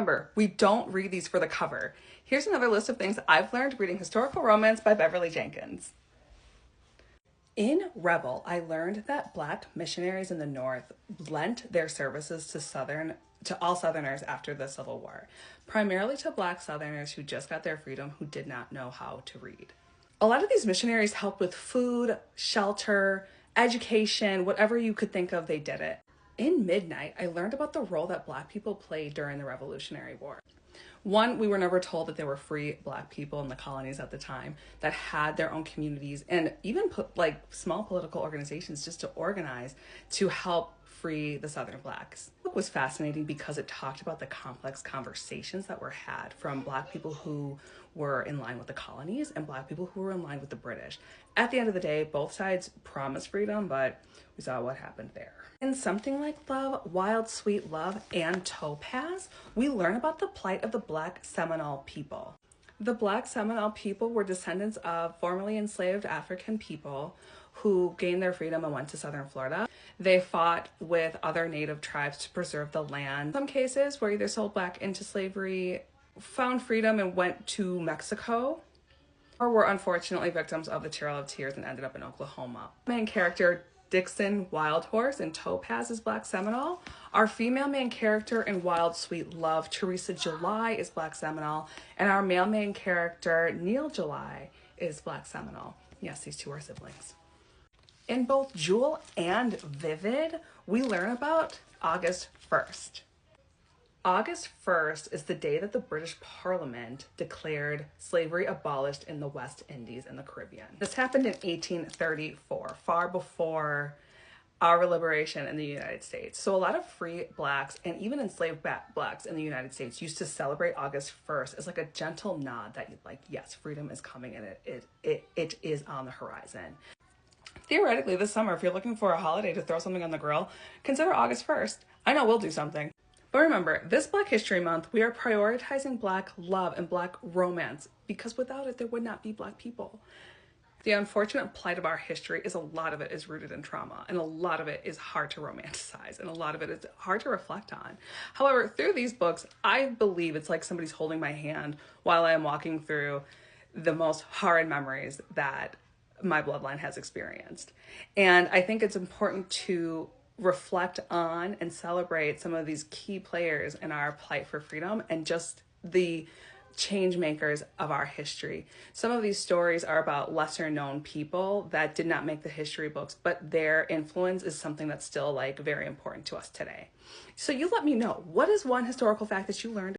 Remember, we don't read these for the cover. Here's another list of things I've learned reading historical romance by Beverly Jenkins. In Rebel, I learned that Black missionaries in the North lent their services to all Southerners after the Civil War, primarily to Black Southerners who just got their freedom who did not know how to read. A lot of these missionaries helped with food, shelter, education, whatever you could think of, they did it. In Midnight, I learned about the role that Black people played during the Revolutionary War. One, we were never told that there were free Black people in the colonies at the time that had their own communities and even put small political organizations just to organize to help free the Southern Blacks. The book was fascinating because it talked about the complex conversations that were had from Black people who were in line with the colonies and Black people who were in line with the British. At the end of the day, both sides promised freedom, but we saw what happened there. In Something Like Love, Wild Sweet Love, and Topaz, we learn about the plight of the Black Seminole people. The Black Seminole people were descendants of formerly enslaved African people who gained their freedom and went to southern Florida. They fought with other native tribes to preserve the land. In some cases were either sold back into slavery, found freedom and went to Mexico, or were unfortunately victims of the Trail of Tears and ended up in Oklahoma. Main character Dixon Wildhorse in Topaz is Black Seminole. Our female main character in Wild Sweet Love, Teresa July, is Black Seminole. And our male main character, Neil July, is Black Seminole. Yes, these two are siblings. In both Jewel and Vivid, we learn about August 1st. August 1st is the day that the British Parliament declared slavery abolished in the West Indies and the Caribbean. This happened in 1834, far before our liberation in the United States. So a lot of free Blacks and even enslaved Blacks in the United States used to celebrate August 1st as like a gentle nod that yes, freedom is coming and it is on the horizon. Theoretically, this summer, if you're looking for a holiday to throw something on the grill, consider August 1st. I know we'll do something. But remember, this Black History Month, we are prioritizing Black love and Black romance because without it, there would not be Black people. The unfortunate plight of our history is a lot of it is rooted in trauma, and a lot of it is hard to romanticize, and a lot of it is hard to reflect on. However, through these books, I believe it's like somebody's holding my hand while I am walking through the most horrid memories that my bloodline has experienced. And I think it's important to reflect on and celebrate some of these key players in our plight for freedom and just the change makers of our history. Some of these stories are about lesser known people that did not make the history books, but their influence is something that's still very important to us today. So you let me know, what is one historical fact that you learned